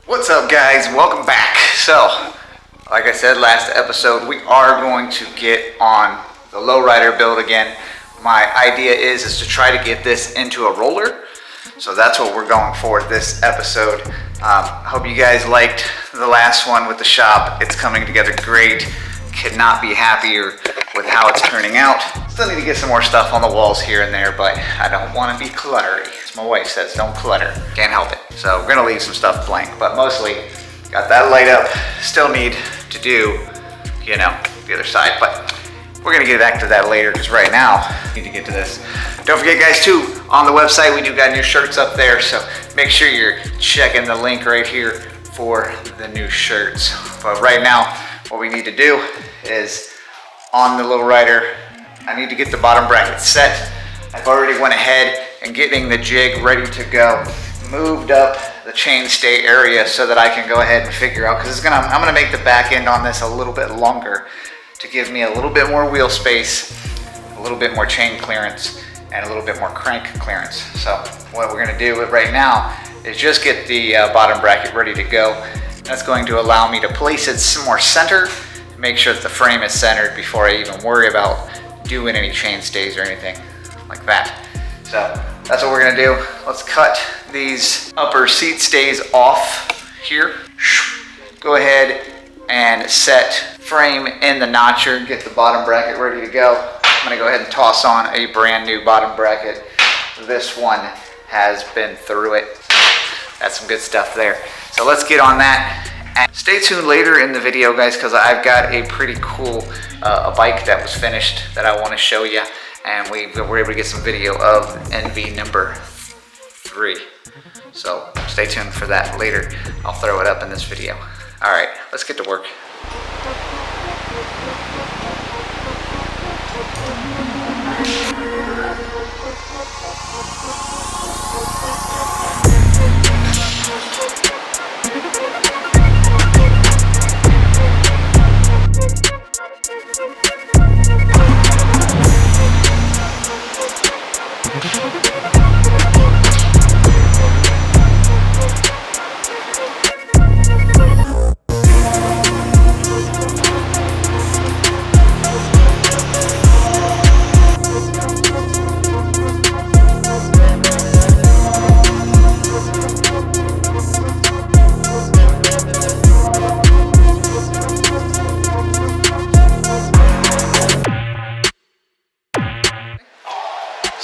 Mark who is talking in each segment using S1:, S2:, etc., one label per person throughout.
S1: What's up, guys? Welcome back. So, like I said last episode, we are going to get on the Lowrider build again. My idea is to try to get this into a roller. So that's what we're going for this episode. Hope you guys liked the last one with the shop. It's coming together great. Could not be happier with how it's turning out. Still need to get some more stuff on the walls here and there, but I don't want to be cluttery. As my wife says, don't clutter. Can't help it. So we're gonna leave some stuff blank, but mostly got that light up. Still need to do, the other side, but we're gonna get back to that later because right now, I need to get to this. Don't forget, guys, too, on the website, we do got new shirts up there, so make sure you're checking the link right here for the new shirts. But right now, what we need to do is on the Lowrider, I need to get the bottom bracket set. I've already went ahead and getting the jig ready to go. Moved up the chainstay area so that I can go ahead and figure out, because I'm gonna make the back end on this a little bit longer to give me a little bit more wheel space, a little bit more chain clearance, and a little bit more crank clearance. So what we're gonna do right now is just get the bottom bracket ready to go. That's going to allow me to place it some more center, make sure that the frame is centered before I even worry about doing any chain stays or anything like that. So that's what we're gonna do. Let's cut these upper seat stays off here. Go ahead and set frame in the notcher, get the bottom bracket ready to go. I'm gonna go ahead and toss on a brand new bottom bracket. This one has been through it. That's some good stuff there. So let's get on that. And stay tuned later in the video, guys, because I've got a pretty cool a bike that was finished that I want to show you. And we were able to get some video of NV number 3. So stay tuned for that later. I'll throw it up in this video. All right, let's get to work.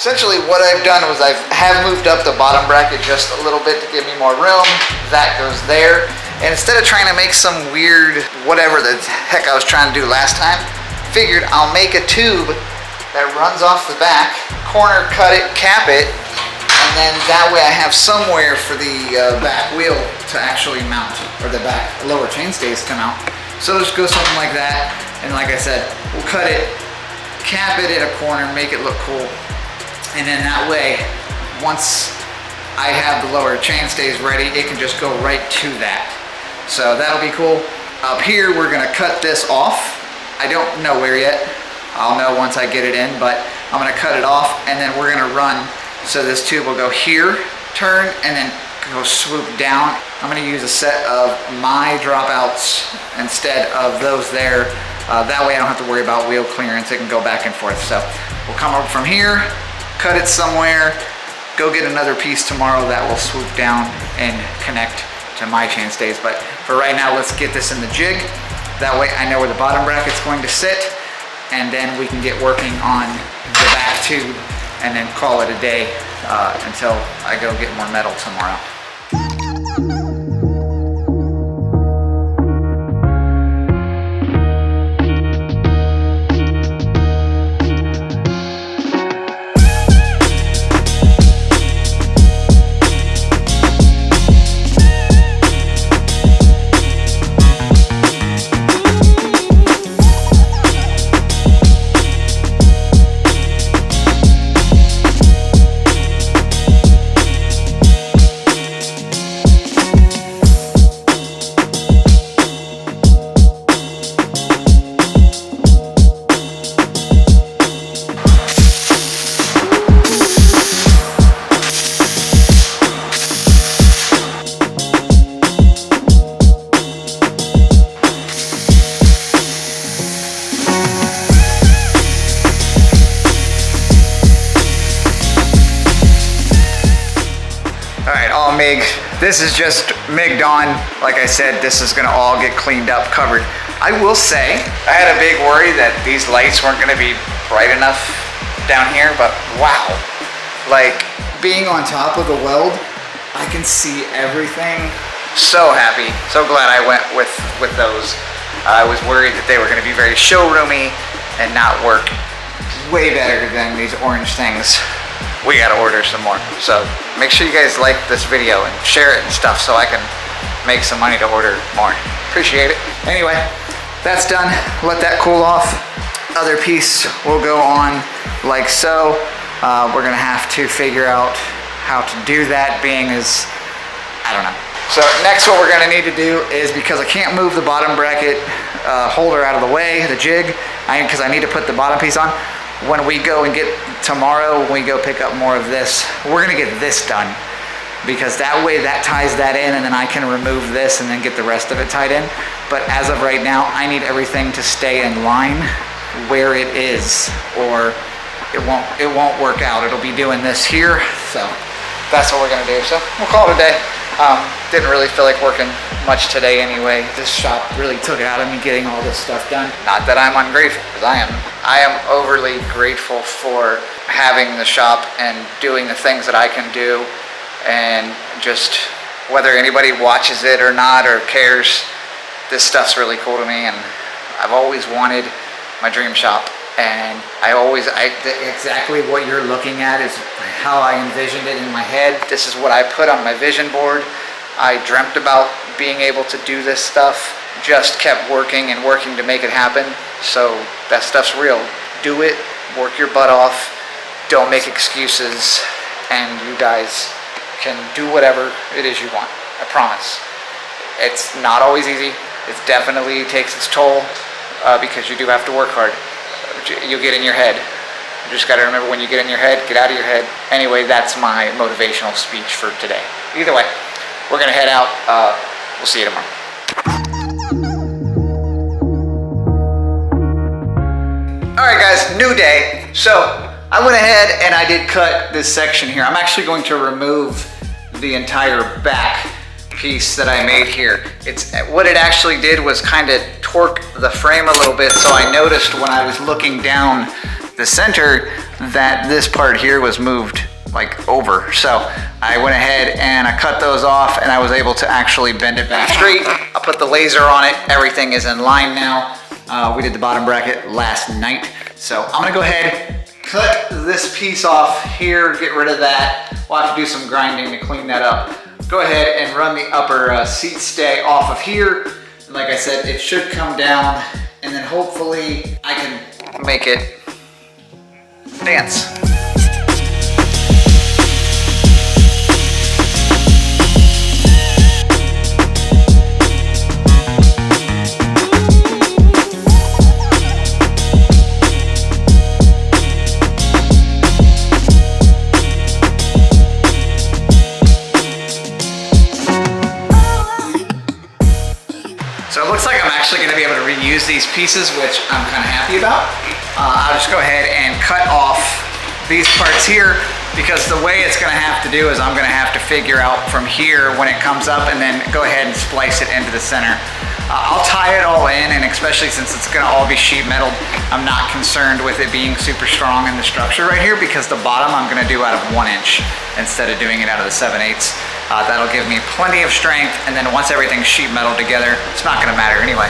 S1: Essentially what I've done was I have moved up the bottom bracket just a little bit to give me more room. That goes there. And instead of trying to make some weird whatever the heck I was trying to do last time, figured I'll make a tube that runs off the back, corner cut it, cap it, and then that way I have somewhere for the back wheel to actually mount, or the back lower chain stays to mount. So just go something like that. And like I said, we'll cut it, cap it at a corner, make it look cool. And then that way, once I have the lower chain stays ready, it can just go right to that. So that'll be cool. Up here, we're gonna cut this off. I don't know where yet. I'll know once I get it in, but I'm gonna cut it off and then we're gonna run. So this tube will go here, turn, and then go swoop down. I'm gonna use a set of my dropouts instead of those there. That way I don't have to worry about wheel clearance. It can go back and forth. So we'll come up from here, cut it somewhere, go get another piece tomorrow that will swoop down and connect to my chain stays. But for right now, let's get this in the jig. That way I know where the bottom bracket's going to sit, and then we can get working on the back tube and then call it a day until I go get more metal tomorrow. This is just migged on. Like I said, this is gonna all get cleaned up, covered. I will say, I had a big worry that these lights weren't gonna be bright enough down here, but wow. Like, being on top of the weld, I can see everything. So happy, so glad I went with those. I was worried that they were gonna be very showroomy and not work way better than these orange things. We gotta order some more. So make sure you guys like this video and share it and stuff so I can make some money to order more. Appreciate it. Anyway, that's done. Let that cool off. Other piece will go on like so. We're gonna have to figure out how to do that, being as, I don't know. So next what we're gonna need to do is, because I can't move the bottom bracket holder out of the way, the jig, because I need to put the bottom piece on. When we go and get, tomorrow, when we go pick up more of this, we're gonna get this done. Because that way that ties that in, and then I can remove this and then get the rest of it tied in. But as of right now, I need everything to stay in line where it is, or it won't work out. It'll be doing this here, so that's what we're gonna do. So we'll call it a day. Didn't really feel like working much today anyway. This shop really took it out of me getting all this stuff done. Not that I'm ungrateful, because I am overly grateful for having the shop and doing the things that I can do, and just whether anybody watches it or not or cares, this stuff's really cool to me, and I've always wanted my dream shop. And exactly what you're looking at is how I envisioned it in my head. This is what I put on my vision board. I dreamt about being able to do this stuff, just kept working and working to make it happen. So that stuff's real. Do it, work your butt off, don't make excuses, and you guys can do whatever it is you want. I promise. It's not always easy. It definitely takes its toll, because you do have to work hard. You get in your head. You just got to remember, when you get in your head, get out of your head. Anyway, that's my motivational speech for today. Either way, we're going to head out. We'll see you tomorrow. All right, guys, new day. So I went ahead and I did cut this section here. I'm actually going to remove the entire back piece that I made here. What it actually did was kind of torque the frame a little bit, so I noticed when I was looking down the center that this part here was moved like over. So I went ahead and I cut those off, and I was able to actually bend it back straight. I put the laser on it. Everything is in line now. We did the bottom bracket last night. So I'm gonna go ahead, cut this piece off here, get rid of that. We'll have to do some grinding to clean that up. Go ahead and run the upper seat stay off of here. And like I said, it should come down, and then hopefully I can make it dance. So it looks like I'm actually going to be able to reuse these pieces, which I'm kind of happy about. I'll just go ahead and cut off these parts here, because the way it's going to have to do is I'm going to have to figure out from here when it comes up, and then go ahead and splice it into the center. I'll tie it all in, and especially since it's going to all be sheet metal, I'm not concerned with it being super strong in the structure right here, because the bottom I'm going to do out of 1 inch instead of doing it out of the 7/8. That'll give me plenty of strength, and then once everything's sheet metal together, it's not going to matter anyway.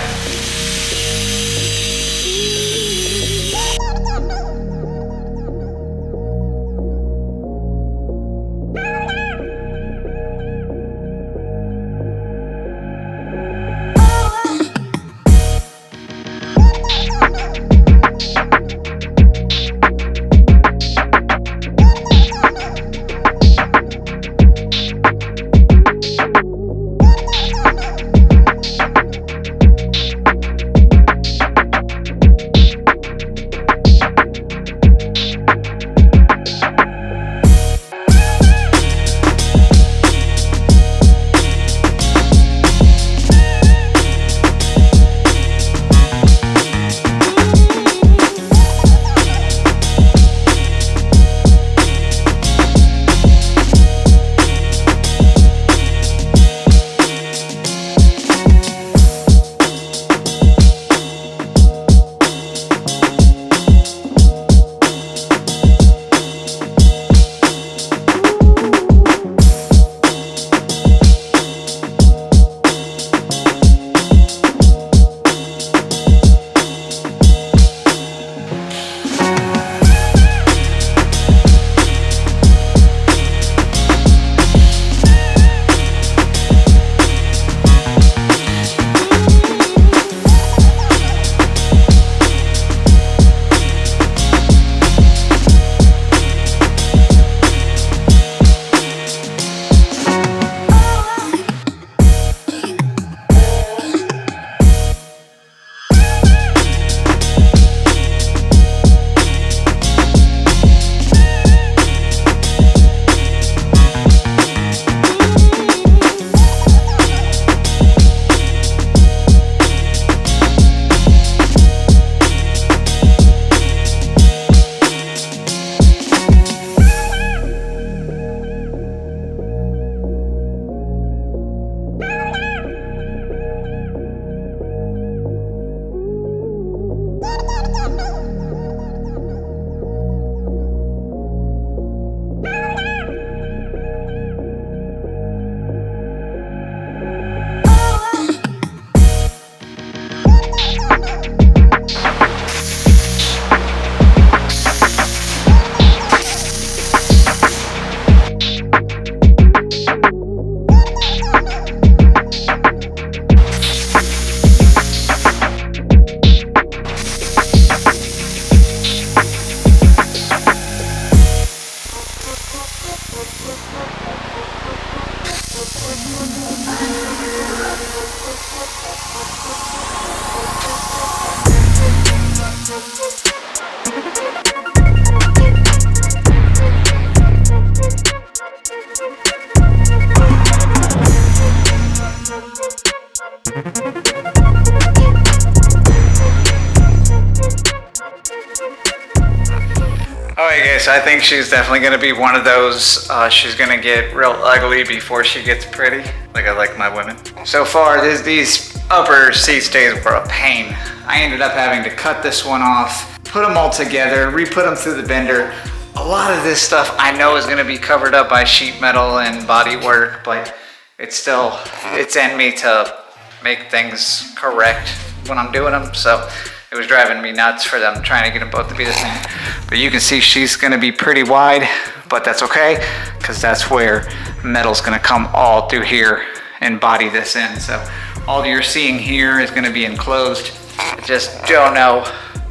S1: Alright guys, I think she's definitely going to be one of those, she's going to get real ugly before she gets pretty, like I like my women. So far, these upper seat stays were a pain. I ended up having to cut this one off, put them all together, re-put them through the bender. A lot of this stuff I know is going to be covered up by sheet metal and body work, but it's in me to make things correct when I'm doing them, so it was driving me nuts for them trying to get them both to be the same. But you can see she's gonna be pretty wide, but that's okay, because that's where metal's gonna come all through here and body this in. So all you're seeing here is gonna be enclosed. I just don't know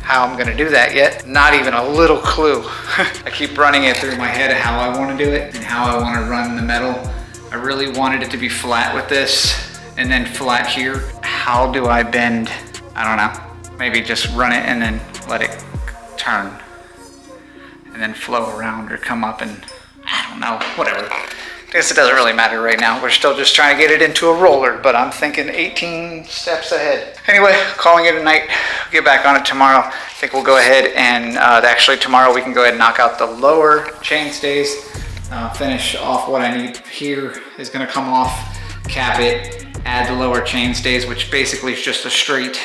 S1: how I'm gonna do that yet. Not even a little clue. I keep running it through my head of how I wanna do it and how I wanna run the metal. I really wanted it to be flat with this and then flat here. How do I bend? I don't know. Maybe just run it and then let it turn and then flow around or come up and I don't know, whatever. I guess it doesn't really matter right now. We're still just trying to get it into a roller, but I'm thinking 18 steps ahead. Anyway, calling it a night. Get back on it tomorrow. I think we'll go ahead and actually tomorrow we can go ahead and knock out the lower chain stays. Finish off what I need here is gonna come off, cap it, add the lower chain stays, which basically is just a straight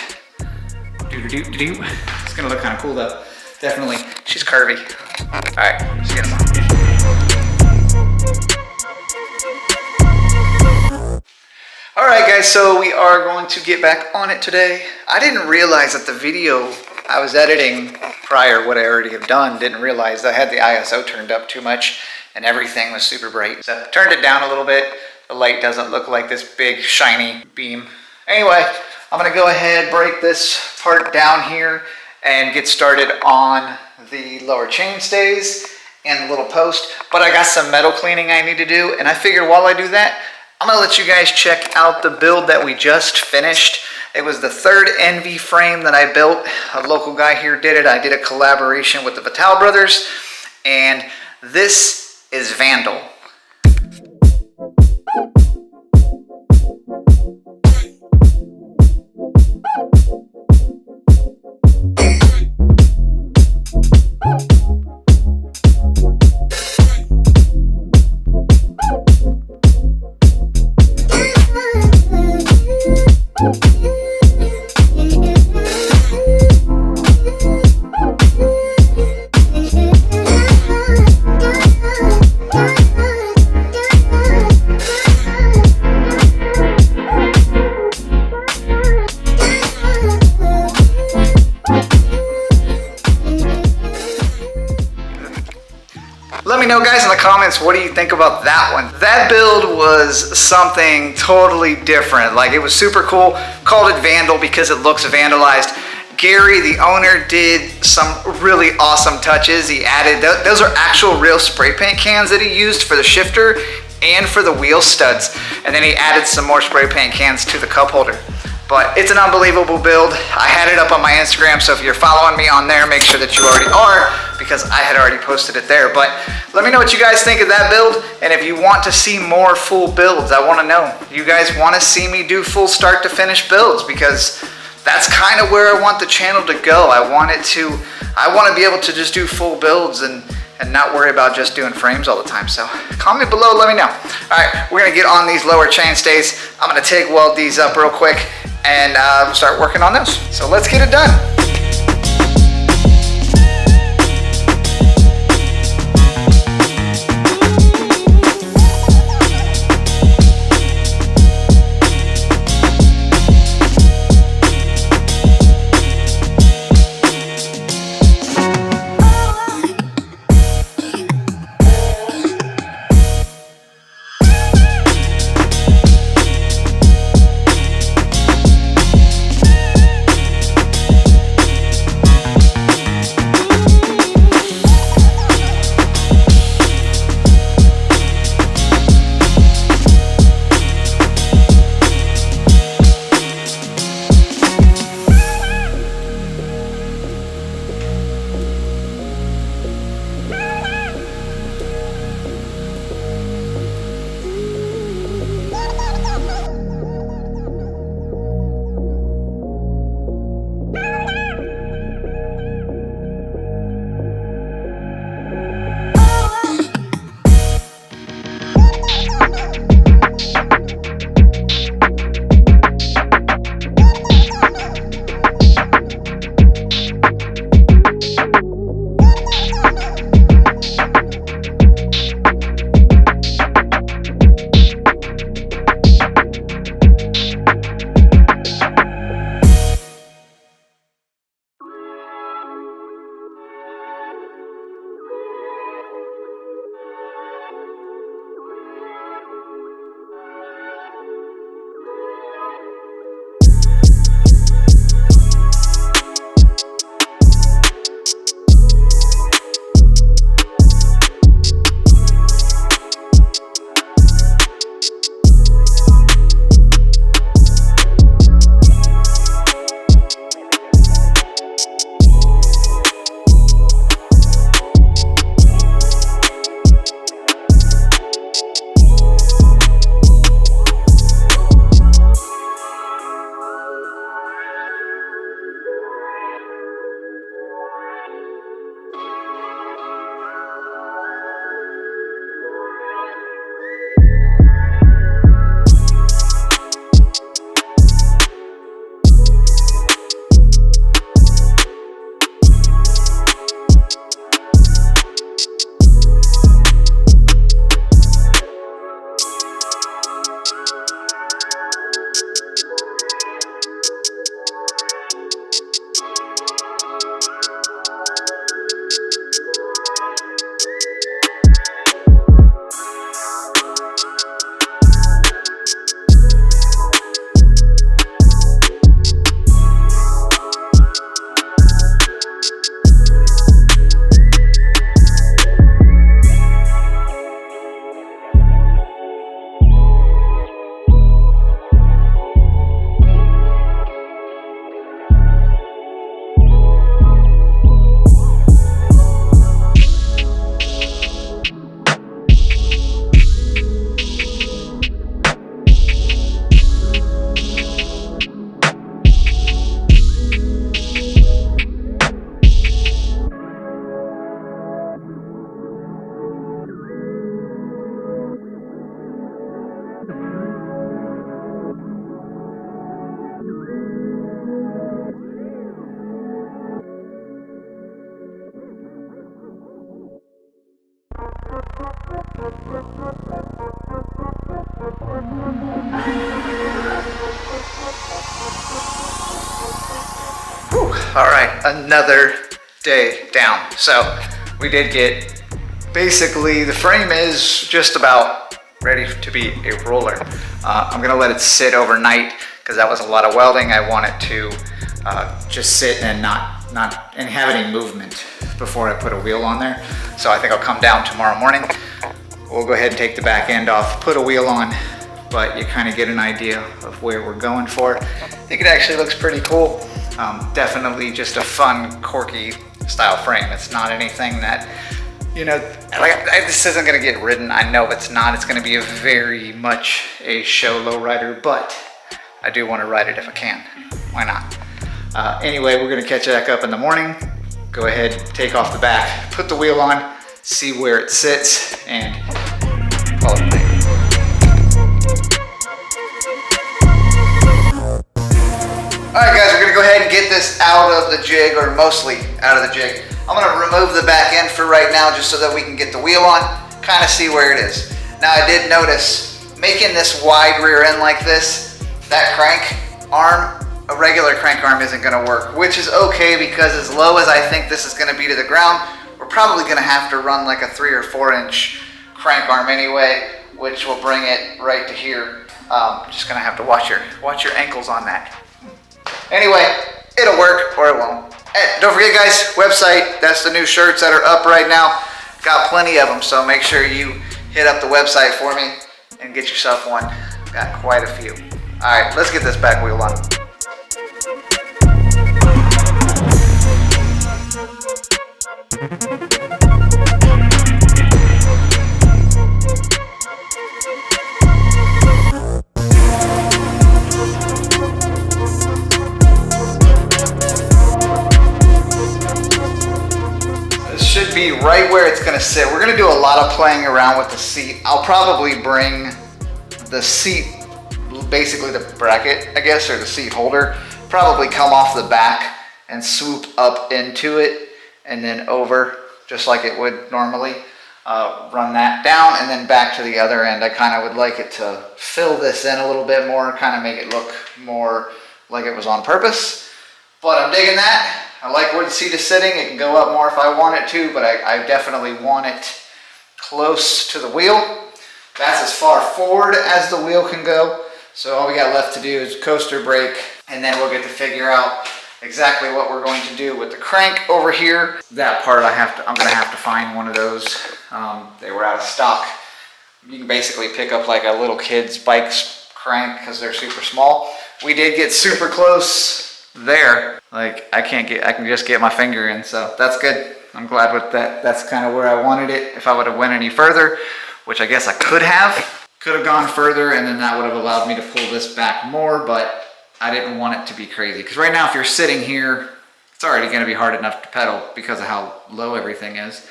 S1: It's gonna look kind of cool though. Definitely. She's curvy. All right, see you tomorrow. All right guys, so we are going to get back on it today. I didn't realize that the video I was editing prior, what I already have done, didn't realize I had the ISO turned up too much and everything was super bright. So I turned it down a little bit. The light doesn't look like this big shiny beam. Anyway, I'm gonna go ahead, break this part down here and get started on the lower chain stays and the little post. But I got some metal cleaning I need to do, and I figured while I do that, I'm gonna let you guys check out the build that we just finished. It was the third NV frame that I built. A local guy here did it. I did a collaboration with the Vitale brothers, and this is Vandal. Let me know guys in the comments, what do you think about that one? That build was something totally different. Like, it was super cool. Called it Vandal because it looks vandalized. Gary, the owner, did some really awesome touches. He added, those are actual real spray paint cans that he used for the shifter and for the wheel studs. And then he added some more spray paint cans to the cup holder. But it's an unbelievable build. I had it up on my Instagram, so if you're following me on there, make sure that you already are, because I had already posted it there. But let me know what you guys think of that build, and if you want to see more full builds, I want to know. You guys want to see me do full start to finish builds, because that's kind of where I want the channel to go. I want to be able to just do full builds and not worry about just doing frames all the time. So comment below, let me know. All right, we're gonna get on these lower chain stays. I'm gonna TIG weld these up real quick and start working on those. So let's get it done. All right, another day down. So we did get, basically the frame is just about ready to be a roller. I'm gonna let it sit overnight because that was a lot of welding. I want it to just sit and not have any movement before I put a wheel on there. So I think I'll come down tomorrow morning. We'll go ahead and take the back end off, put a wheel on, but you kind of get an idea of where we're going for. I think it actually looks pretty cool. Definitely just a fun, quirky style frame. It's not anything that, you know, this isn't gonna get ridden. I know it's not. It's gonna be a very much a show lowrider, but I do want to ride it if I can. Why not? Anyway, we're gonna catch back up in the morning. Go ahead, take off the back, put the wheel on, see where it sits, and call it a day. All right, guys, we're gonna go ahead and get this out of the jig, or mostly out of the jig. I'm gonna remove the back end for right now, just so that we can get the wheel on, kind of see where it is. Now, I did notice, making this wide rear end like this, that crank arm, a regular crank arm isn't gonna work, which is okay, because as low as I think this is gonna be to the ground, we're probably gonna have to run like a 3 or 4 inch crank arm anyway, which will bring it right to here. Just gonna have to watch your ankles on that. Anyway, it'll work or it won't. Hey, don't forget, guys, website, that's the new shirts that are up right now. Got plenty of them, so make sure you hit up the website for me and get yourself one. Got quite a few. All right, let's get this back wheel on. Should be right where it's gonna sit. We're gonna do a lot of playing around with the seat. I'll probably bring the seat, basically the bracket, I guess, or the seat holder, probably come off the back and swoop up into it and then over, just like it would normally. Run that down and then back to the other end. I kind of would like it to fill this in a little bit more, kind of make it look more like it was on purpose. But I'm digging that. I like where the seat is sitting. It can go up more if I want it to, but I definitely want it close to the wheel. That's as far forward as the wheel can go. So all we got left to do is coaster brake, and then we'll get to figure out exactly what we're going to do with the crank over here. That part I'm gonna have to find one of those. They were out of stock. You can basically pick up like a little kid's bike's crank because they're super small. We did get super close there. Like I can just get my finger in, so that's good. I'm glad with that. That's kind of where I wanted it. If I would have went any further, which I guess I could have gone further, and then that would have allowed me to pull this back more, but I didn't want it to be crazy. Because right now, if you're sitting here, it's already going to be hard enough to pedal because of how low everything is.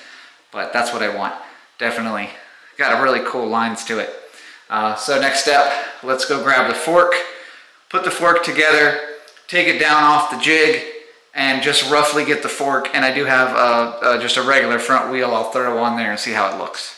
S1: But that's what I want. Definitely got a really cool lines to it. So next step, let's go grab the fork, put the fork together, take it down off the jig, and just roughly get the fork. And I do have just a regular front wheel. I'll throw on there and see how it looks.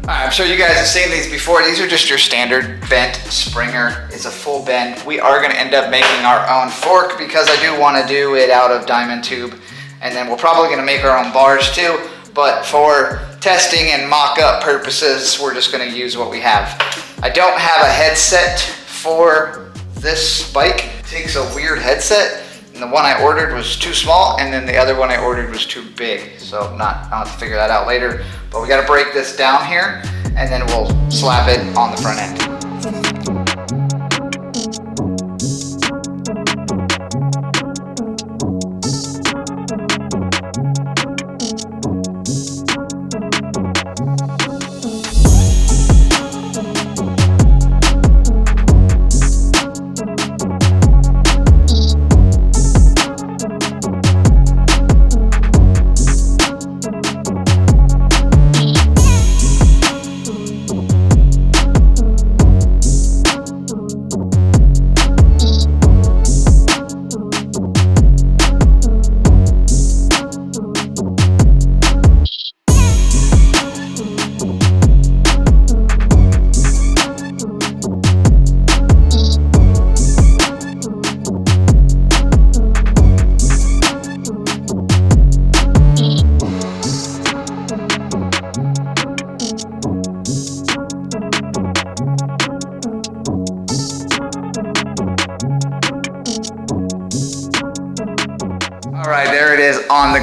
S1: I'm sure you guys have seen these before. These are just your standard bent Springer. It's a full bend. We are going to end up making our own fork because I do want to do it out of diamond tube. And then we're probably going to make our own bars too. But for testing and mock-up purposes, we're just going to use what we have. I don't have a headset for this bike. It takes a weird headset. And the one I ordered was too small, and then the other one I ordered was too big. So I'll have to figure that out later. But we got to break this down here, and then we'll slap it on the front end.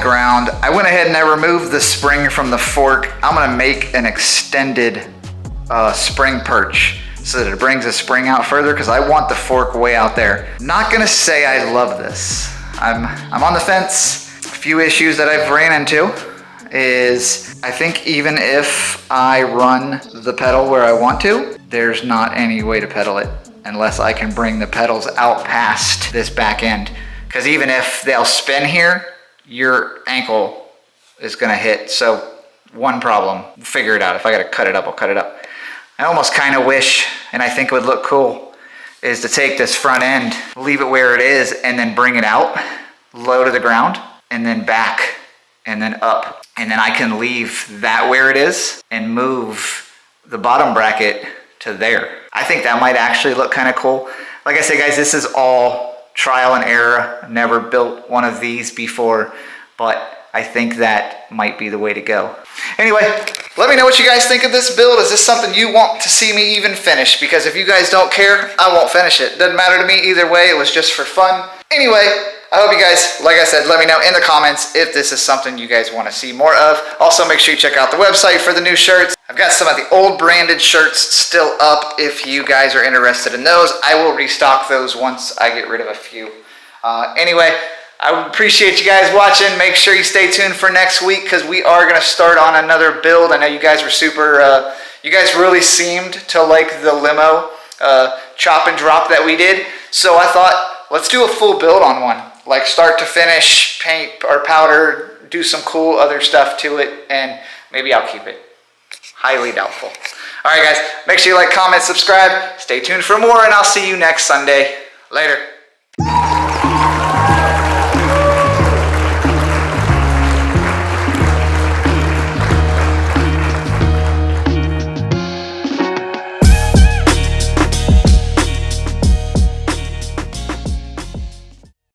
S1: ground. I went ahead and I removed the spring from the fork. I'm gonna make an extended spring perch so that it brings the spring out further, because I want the fork way out there. Not gonna say I love this. I'm on the fence. A few issues that I've ran into is I think even if I run the pedal where I want to, there's not any way to pedal it unless I can bring the pedals out past this back end. Because even if they'll spin here, your ankle is gonna hit. So one problem, figure it out. If I gotta cut it up, I'll cut it up. I almost kind of wish, and I think it would look cool, is to take this front end, leave it where it is, and then bring it out, low to the ground, and then back, and then up. And then I can leave that where it is and move the bottom bracket to there. I think that might actually look kind of cool. Like I say, guys, this is all trial and error. I've never built one of these before, but I think that might be the way to go. Anyway, let me know what you guys think of this build. Is this something you want to see me even finish? Because if you guys don't care, I won't finish it. Doesn't matter to me either way. It was just for fun. Anyway, I hope you guys, like I said, let me know in the comments if this is something you guys want to see more of. Also, make sure you check out the website for the new shirts. I've got some of the old branded shirts still up if you guys are interested in those. I will restock those once I get rid of a few. Anyway, I appreciate you guys watching. Make sure you stay tuned for next week because we are going to start on another build. I know you guys were super, you guys really seemed to like the limo chop and drop that we did. So I thought, let's do a full build on one. Like start to finish, paint or powder, do some cool other stuff to it, and maybe I'll keep it. Highly doubtful. All right, guys, make sure you like, comment, subscribe. Stay tuned for more, and I'll see you next Sunday. Later.